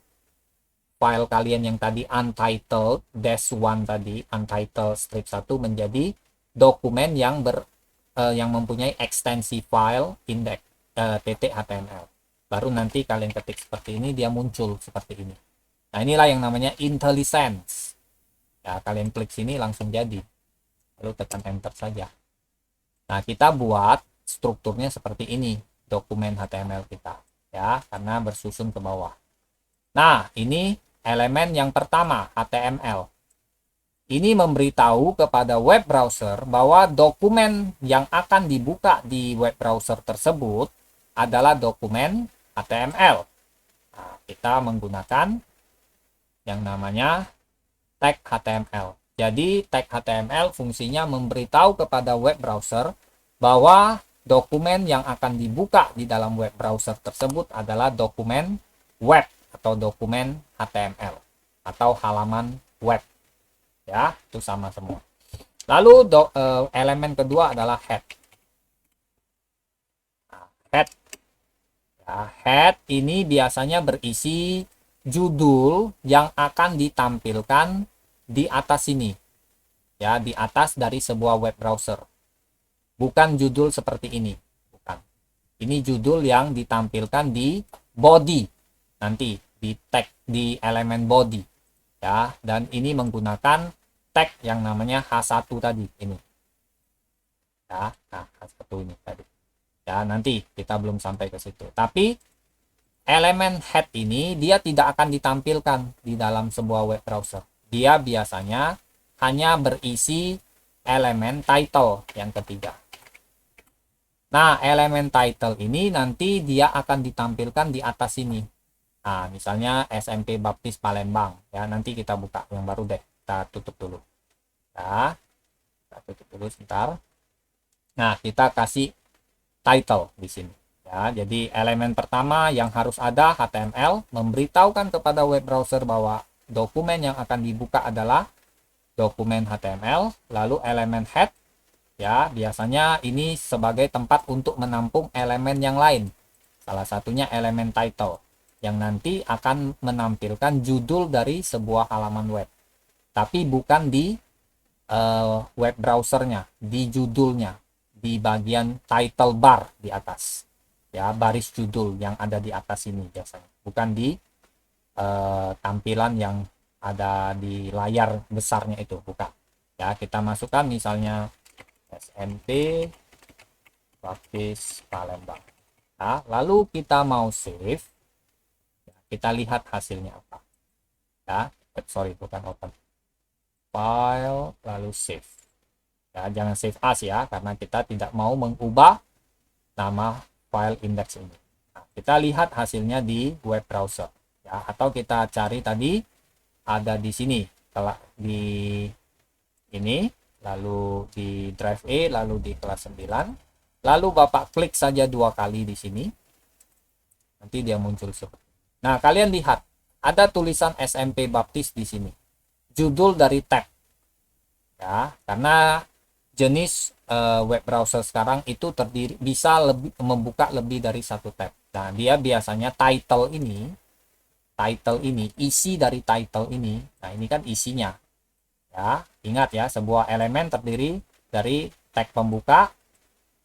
file kalian yang tadi untitled -1 tadi, untitled strip 1 menjadi dokumen yang mempunyai ekstensi file index .html. Baru nanti kalian ketik seperti ini, dia muncul seperti ini. Nah, inilah yang namanya IntelliSense. Ya, kalian klik sini langsung jadi. Lalu tekan enter saja. Nah, kita buat strukturnya seperti ini, dokumen HTML kita. Ya, karena bersusun ke bawah. Nah, ini elemen yang pertama, HTML. Ini memberitahu kepada web browser bahwa dokumen yang akan dibuka di web browser tersebut adalah dokumen HTML. Nah, kita menggunakan yang namanya tag HTML. Jadi tag HTML fungsinya memberitahu kepada web browser bahwa dokumen yang akan dibuka di dalam web browser tersebut adalah dokumen web atau dokumen HTML atau halaman web. Ya, itu sama semua. Lalu elemen kedua adalah head. Nah, head. Ya, head ini biasanya berisi judul yang akan ditampilkan di atas sini. Ya, di atas dari sebuah web browser. Bukan judul seperti ini, bukan. Ini judul yang ditampilkan di body. Nanti di tag di elemen body. ya, dan ini menggunakan tag yang namanya H1 tadi ini, ya. Nah, H1 ini tadi, ya. Nanti kita belum sampai ke situ, tapi elemen head ini dia tidak akan ditampilkan di dalam sebuah web browser. Dia biasanya hanya berisi elemen title yang ketiga. Nah, elemen title ini nanti dia akan ditampilkan di atas sini. Nah, misalnya SMP Baptis Palembang, ya. Nanti kita buka yang baru deh. Kita tutup dulu. Ya, kita tutup dulu sebentar. Nah, kita kasih title di sini. Ya, jadi elemen pertama yang harus ada HTML, memberitahukan kepada web browser bahwa dokumen yang akan dibuka adalah dokumen HTML, lalu elemen head, ya, biasanya ini sebagai tempat untuk menampung elemen yang lain. Salah satunya elemen title, yang nanti akan menampilkan judul dari sebuah halaman web. Tapi bukan di web browsernya, di judulnya, di bagian title bar di atas. Ya, baris judul yang ada di atas ini biasanya. Bukan di tampilan yang ada di layar besarnya itu, bukan. Ya, kita masukkan misalnya SMP Baptis Palembang. Nah, lalu kita mau save, ya, kita lihat hasilnya apa. Ya, sorry, bukan open, file lalu save. Ya, jangan save as ya, karena kita tidak mau mengubah nama file index ini. Nah, kita lihat hasilnya di web browser, ya, atau kita cari tadi ada di sini, di ini, lalu di drive E, lalu di kelas 9, lalu Bapak klik saja 2 kali di sini, nanti dia muncul seperti. Nah, kalian lihat ada tulisan SMP Baptis di sini, judul dari tab, ya, karena jenis web browser sekarang itu bisa membuka lebih dari satu tab. Nah, dia biasanya title ini, isi dari title ini, nah ini kan isinya, ya. Ingat ya, sebuah elemen terdiri dari tag pembuka,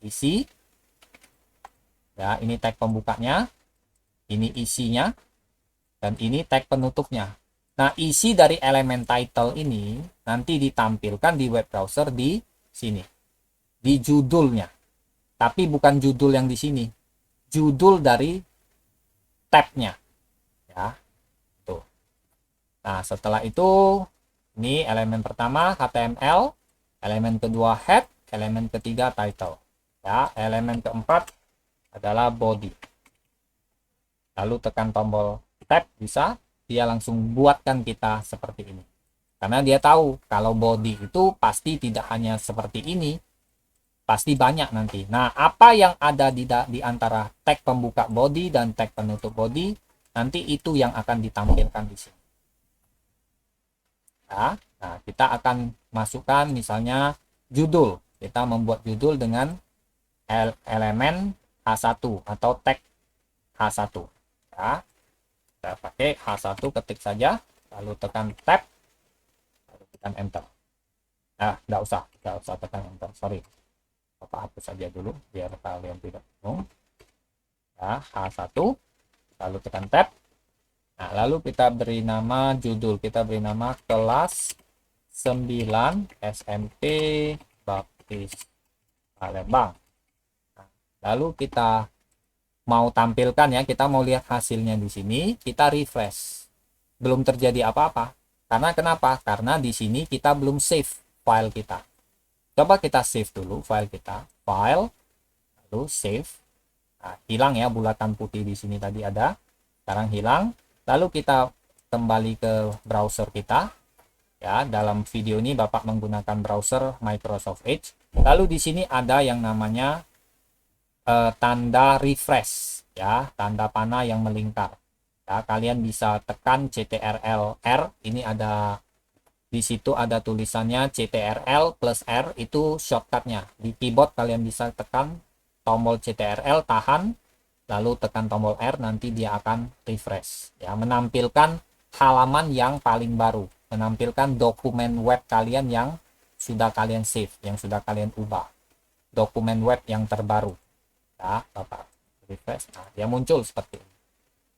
isi, ya, ini tag pembukanya, ini isinya, dan ini tag penutupnya. Nah, isi dari elemen title ini nanti ditampilkan di web browser di sini, di judulnya, tapi bukan judul yang di sini, judul dari tabnya, ya. Tuh. Nah, setelah itu ini elemen pertama HTML, elemen kedua head, elemen ketiga title, ya. Elemen keempat adalah body. Lalu tekan tombol tab, bisa dia langsung buatkan kita seperti ini. Karena dia tahu kalau body itu pasti tidak hanya seperti ini, pasti banyak nanti. Nah, apa yang ada di antara tag pembuka body dan tag penutup body, nanti itu yang akan ditampilkan di sini. Ya, nah, kita akan masukkan misalnya judul. Kita membuat judul dengan elemen H1 atau tag H1. Ya, kita pakai H1, ketik saja, lalu tekan tab, lalu tekan enter. Nah, nggak usah tekan enter, sorry. Bapak hapus saja dulu biar kalian tidak bingung. Ya, H1, lalu tekan tab. Nah, lalu kita beri nama judul, kita beri nama kelas 9 SMP Baptis Palembang. Nah, lalu kita mau tampilkan, ya, kita mau lihat hasilnya di sini, kita refresh. Belum terjadi apa-apa. Karena kenapa? Karena di sini kita belum save file kita. Coba kita save dulu file kita, file, lalu save. Nah, hilang ya bulatan putih di sini tadi ada, sekarang hilang. Lalu kita kembali ke browser kita, ya. Dalam video ini Bapak menggunakan browser Microsoft Edge. Lalu di sini ada yang namanya tanda refresh, ya, tanda panah yang melingkar. Ya, kalian bisa tekan CTRL R, ini ada di situ ada tulisannya CTRL plus R, itu shortcutnya. Di keyboard kalian bisa tekan tombol CTRL, tahan, lalu tekan tombol R, nanti dia akan refresh, ya, menampilkan halaman yang paling baru, menampilkan dokumen web kalian yang sudah kalian save, yang sudah kalian ubah, dokumen web yang terbaru, ya. Bapak refresh, nah, dia muncul seperti ini.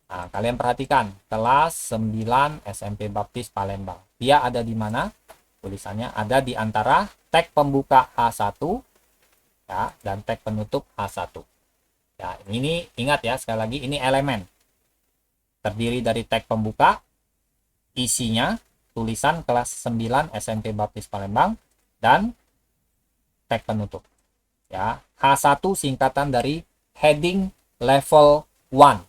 Nah, kalian perhatikan, kelas 9 SMP Baptis Palembang. Dia ada di mana? Tulisannya ada di antara tag pembuka H1 ya, dan tag penutup H1. Ya, ini ingat ya, sekali lagi ini elemen. Terdiri dari tag pembuka, isinya tulisan kelas 9 SMP Baptis Palembang, dan tag penutup. Ya, H1 singkatan dari heading level 1.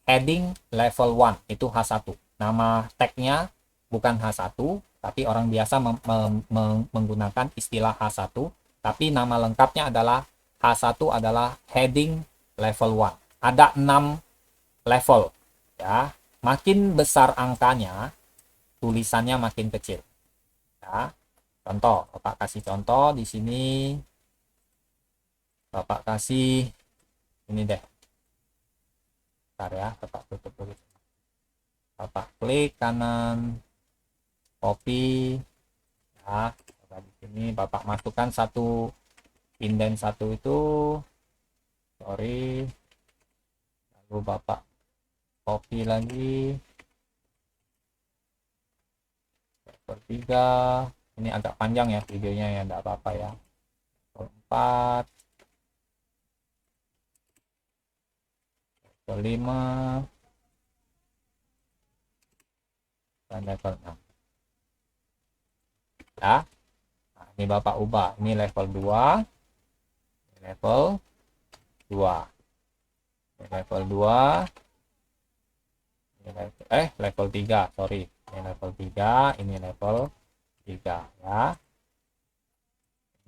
Heading level 1 itu H1. Nama tagnya bukan H1, tapi orang biasa menggunakan istilah H1, tapi nama lengkapnya adalah H1 adalah heading level 1. Ada 6 level ya. Makin besar angkanya, tulisannya makin kecil. Ya. Contoh, Bapak kasih contoh di sini. Bapak kasih ini deh. Bentar ya, Bapak tutup dulu. Bapak klik kanan, copy. Ya, di sini Bapak masukkan satu indent satu itu. Sorry. Lalu Bapak copy lagi. Level 3. Ini agak panjang ya videonya ya, enggak apa-apa ya. Level 4. Level 5. Dan level 6 ya. Nah, ini Bapak ubah, ini level 2, ini level 2, ini level 2, ini level 3, sorry, ini level 3, ini level 3 ya.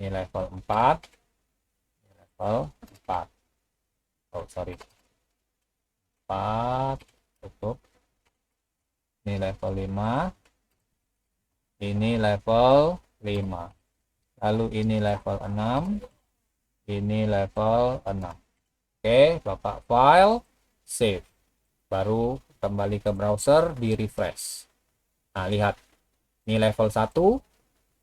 Ini level 4, ini level 4, oh sorry, 4, tutup. Ini level 5, ini level 5, lalu ini level 6, ini level 6. Oke, Bapak file, save, baru kembali ke browser, di refresh. Nah, lihat, ini level 1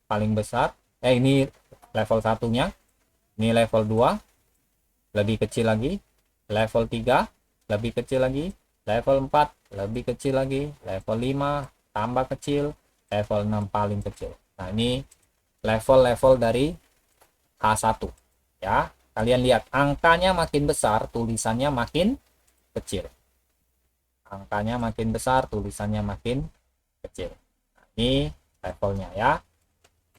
paling besar, ini level satunya, ini level 2 lebih kecil lagi, level 3 lebih kecil lagi, level 4 lebih kecil lagi, level 5 tambah kecil, level 6 paling kecil. Nah, ini level-level dari H1 ya. Kalian lihat, angkanya makin besar, tulisannya makin kecil. Angkanya makin besar, tulisannya makin kecil. Nah, ini levelnya ya.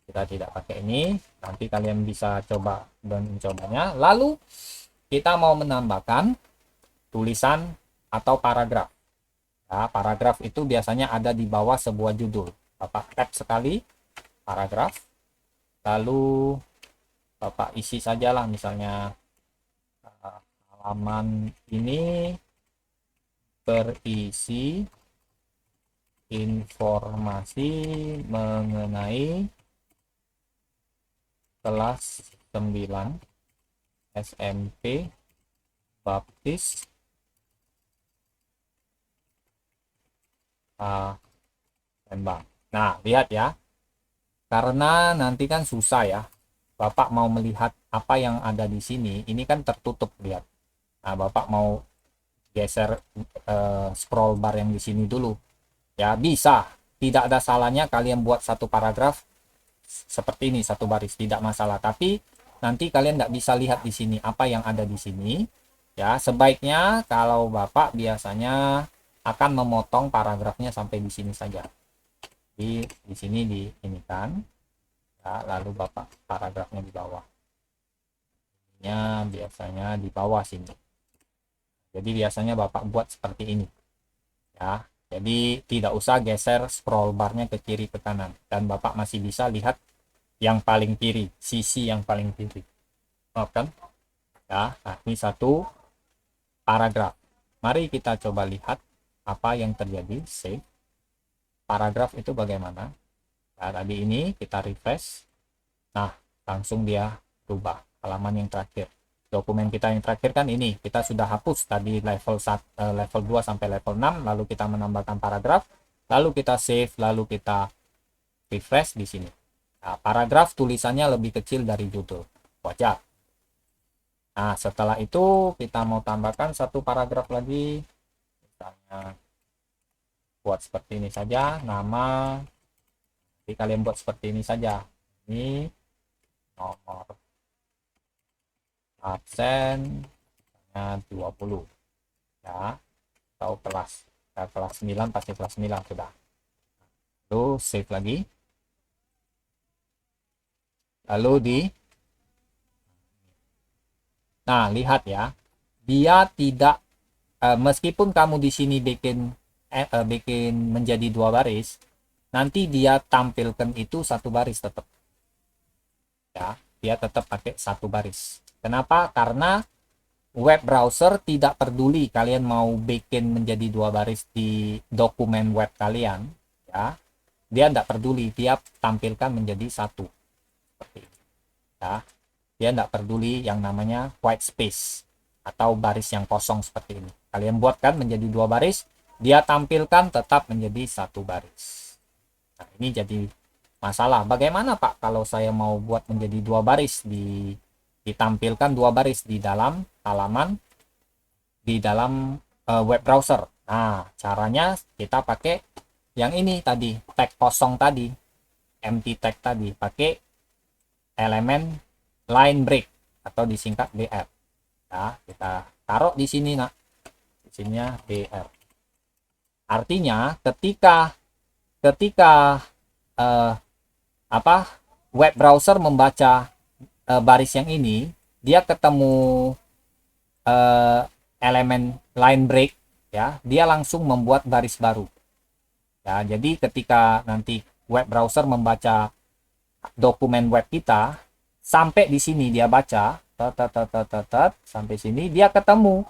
Kita tidak pakai ini, nanti kalian bisa coba dan mencobanya. Lalu kita mau menambahkan tulisan atau paragraf. Ya, paragraf itu biasanya ada di bawah sebuah judul. Bapak tap sekali paragraf, lalu Bapak isi sajalah, misalnya halaman ini berisi informasi mengenai kelas 9 SMP Baptis Palembang. Nah, lihat ya. Karena nanti kan susah ya. Bapak mau melihat apa yang ada di sini, ini kan tertutup, lihat. Nah, Bapak mau geser scroll bar yang di sini dulu. Ya, bisa. Tidak ada salahnya kalian buat satu paragraf seperti ini, satu baris, tidak masalah. Tapi nanti kalian nggak bisa lihat di sini apa yang ada di sini. Ya, sebaiknya kalau Bapak biasanya akan memotong paragrafnya sampai di sini saja. Di sini di ini kan. Ya, lalu Bapak paragrafnya di bawah. Biasanya di bawah sini. Jadi biasanya Bapak buat seperti ini. Ya, jadi tidak usah geser scroll barnya ke kiri ke kanan, dan Bapak masih bisa lihat yang paling kiri, sisi yang paling kiri. Oke kan? Ya, nah, ini satu paragraf. Mari kita coba lihat apa yang terjadi. Save. Paragraf itu bagaimana? Nah, tadi ini kita refresh. Nah, langsung dia berubah. Halaman yang terakhir. Dokumen kita yang terakhir kan ini. Kita sudah hapus tadi level 2 sampai level 6. Lalu kita menambahkan paragraf. Lalu kita save. Lalu kita refresh di sini. Nah, paragraf tulisannya lebih kecil dari judul. Wajar. Nah, setelah itu kita mau tambahkan satu paragraf lagi. Misalnya buat seperti ini saja, nama. Jadi kalian buat seperti ini saja. Ini nomor absen 20 ya, atau kelas. Kelas 9 pasti kelas 9 sudah. Lalu save lagi. Lalu nah, lihat ya. Dia tidak meskipun kamu di sini bikin menjadi 2 baris, nanti dia tampilkan itu 1 baris tetap. Ya, dia tetap pakai 1 baris. Kenapa? Karena web browser tidak peduli kalian mau bikin menjadi 2 baris di dokumen web kalian, ya. Dia tidak peduli, dia tampilkan menjadi 1. Seperti ini. Ya. Dia tidak peduli yang namanya white space atau baris yang kosong seperti ini. Kalian buatkan menjadi 2 baris, dia tampilkan tetap menjadi 1 baris. Nah, ini jadi masalah. Bagaimana Pak kalau saya mau buat menjadi 2 baris ditampilkan 2 baris di dalam halaman di dalam web browser. Nah, caranya kita pakai yang ini tadi, tag kosong tadi, empty tag tadi, pakai elemen line break atau disingkat BR. Ya, kita taruh di sini, nak. Di sininya BR. Artinya ketika web browser membaca baris yang ini, dia ketemu elemen line break, ya, dia langsung membuat baris baru. Ya, jadi ketika nanti web browser membaca dokumen web kita, sampai di sini dia baca, sampai sini dia ketemu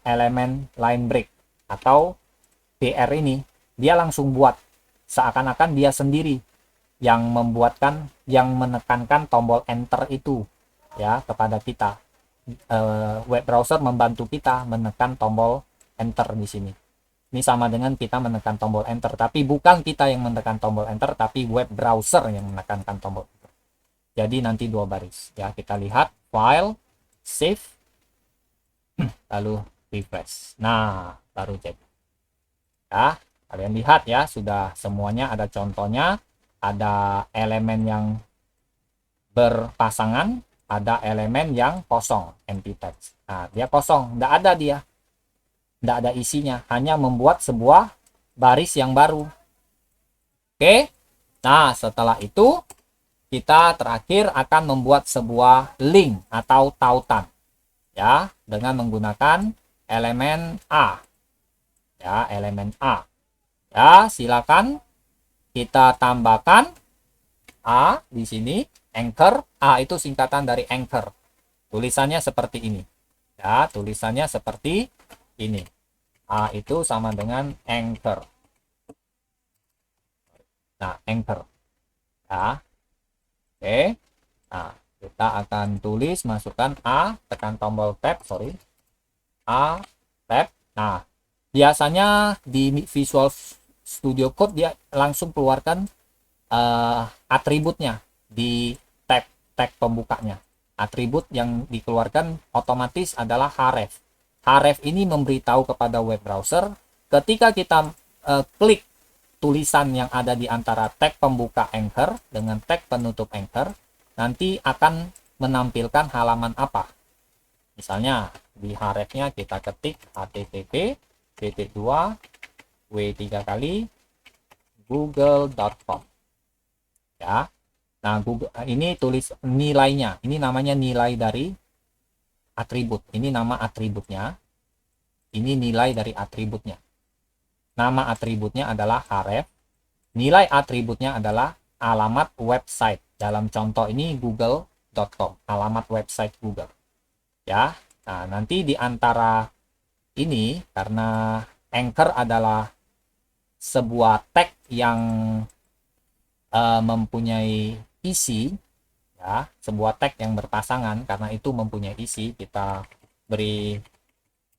elemen line break atau BR ini, dia langsung buat seakan-akan dia sendiri yang menekankan tombol enter itu, ya, kepada kita. Web browser membantu kita menekan tombol enter di sini. Ini sama dengan kita menekan tombol enter, tapi bukan kita yang menekan tombol enter, tapi web browser yang menekankan tombol enter. Jadi nanti 2 baris, ya. Kita lihat file, save, lalu refresh. Nah, baru jadi. Ya, kalian lihat ya, sudah semuanya ada contohnya, ada elemen yang berpasangan, ada elemen yang kosong, empty text. Nah, dia kosong, tidak ada dia. Tidak ada isinya, hanya membuat sebuah baris yang baru. Oke, nah setelah itu kita terakhir akan membuat sebuah link atau tautan, ya, dengan menggunakan elemen A, ya, elemen A. Ya, silakan kita tambahkan A di sini, anchor. A itu singkatan dari anchor. Tulisannya seperti ini, ya, tulisannya seperti ini. A itu sama dengan anchor. Nah, anchor. Ya. Oke. Nah, kita akan tulis, masukkan A, tekan tombol tab, A, tab. Nah, biasanya di Visual Studio Code dia langsung keluarkan atributnya di tag pembukanya. Atribut yang dikeluarkan otomatis adalah href. Href ini memberitahu kepada web browser ketika kita klik tulisan yang ada di antara tag pembuka anchor dengan tag penutup anchor, nanti akan menampilkan halaman apa. Misalnya di hrefnya kita ketik http://w3 kali google.com, ya. Nah, Google ini tulis nilainya. Ini namanya nilai dari atribut. Ini nama atributnya. Ini nilai dari atributnya. Nama atributnya adalah href. Nilai atributnya adalah alamat website. Dalam contoh ini google.com, alamat website Google. Ya. Nah, nanti di antara ini, karena anchor adalah sebuah tag yang mempunyai isi, ya, sebuah tag yang berpasangan, karena itu mempunyai isi, kita beri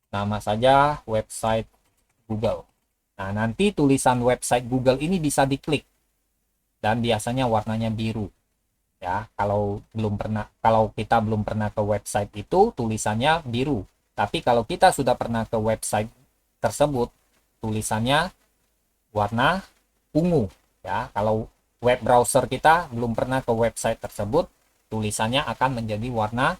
nama saja website Google. Nah, nanti tulisan website Google ini bisa diklik dan biasanya warnanya biru, ya. Kalau kita belum pernah ke website itu, tulisannya biru. Tapi kalau kita sudah pernah ke website tersebut, tulisannya warna ungu ya. Kalau web browser kita belum pernah ke website tersebut, tulisannya akan menjadi warna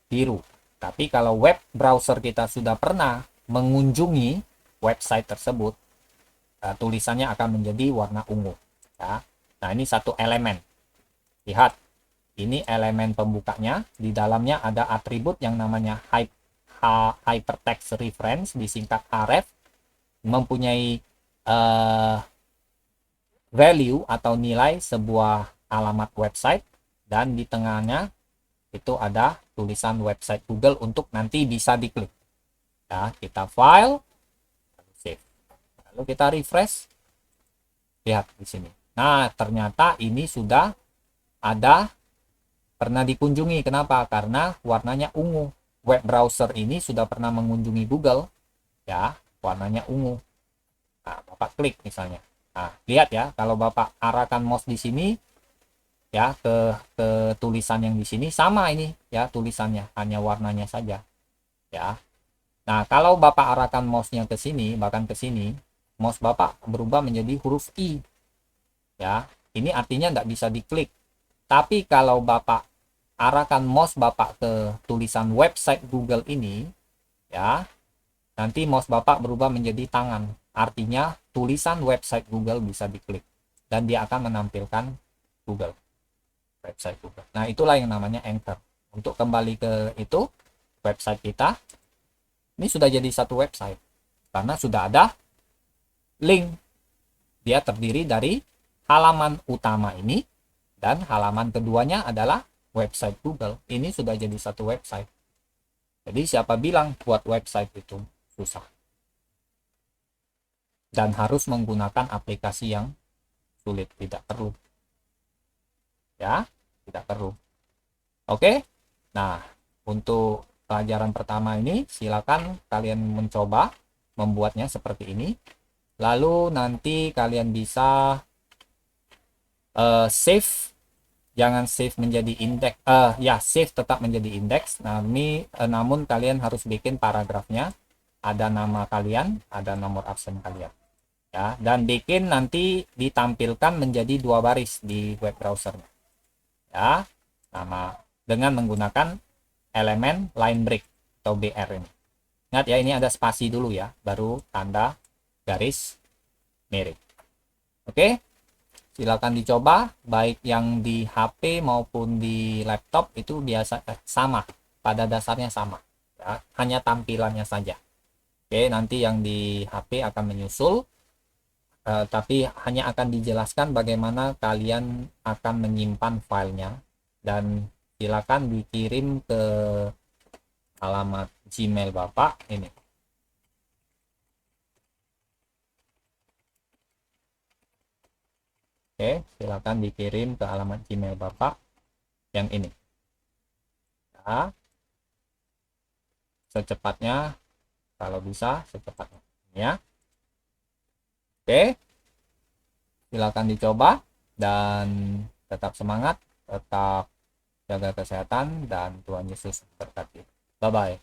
biru. Tapi kalau web browser kita sudah pernah mengunjungi website tersebut, tulisannya akan menjadi warna ungu ya. Nah, ini satu elemen. Lihat, ini elemen pembukanya. Di dalamnya ada atribut yang namanya hypertext reference, disingkat href, mempunyai value atau nilai sebuah alamat website, dan di tengahnya itu ada tulisan website Google untuk nanti bisa diklik ya. Kita file, lalu save, lalu kita refresh. Lihat di sini. Nah, ternyata ini sudah ada, pernah dikunjungi. Kenapa? Karena warnanya ungu. Web browser ini sudah pernah mengunjungi Google ya, warnanya ungu. Nah, Bapak klik misalnya. Nah, lihat ya, kalau Bapak arahkan mouse di sini ya ke tulisan yang di sini, sama ini ya tulisannya, hanya warnanya saja ya. Nah, kalau Bapak arahkan mouse-nya ke sini, bahkan ke sini, mouse Bapak berubah menjadi huruf I ya. Ini artinya nggak bisa diklik. Tapi kalau Bapak arahkan mouse Bapak ke tulisan website Google ini ya, nanti mouse Bapak berubah menjadi tangan. Artinya tulisan website Google bisa diklik dan dia akan menampilkan Google, website Google. Nah, itulah yang namanya anchor. Untuk kembali ke itu, website kita ini sudah jadi satu website karena sudah ada link. Dia terdiri dari halaman utama ini dan halaman keduanya adalah website Google. Ini sudah jadi satu website. Jadi siapa bilang buat website itu susah dan harus menggunakan aplikasi yang sulit? Tidak perlu ya, tidak perlu. Oke, nah untuk pelajaran pertama ini silakan kalian mencoba membuatnya seperti ini, lalu nanti kalian bisa save. Jangan save menjadi indeks, ya save tetap menjadi indeks. Namun kalian harus bikin paragrafnya, ada nama kalian, ada nomor absen kalian ya, dan bikin nanti ditampilkan menjadi 2 baris di web browser ya, nama dengan menggunakan elemen line break atau BR ini. Ingat ya, ini ada spasi dulu ya, baru tanda garis miring. Oke, silakan dicoba, baik yang di HP maupun di laptop itu biasa sama, pada dasarnya sama ya, hanya tampilannya saja. Oke, nanti yang di HP akan menyusul, tapi hanya akan dijelaskan bagaimana kalian akan menyimpan filenya, dan silakan dikirim ke alamat Gmail Bapak ini. Oke, silakan dikirim ke alamat Gmail Bapak yang ini ya, secepatnya, kalau bisa secepatnya ya. Oke, silakan dicoba dan tetap semangat, tetap jaga kesehatan, dan Tuhan Yesus berkati. Bye bye.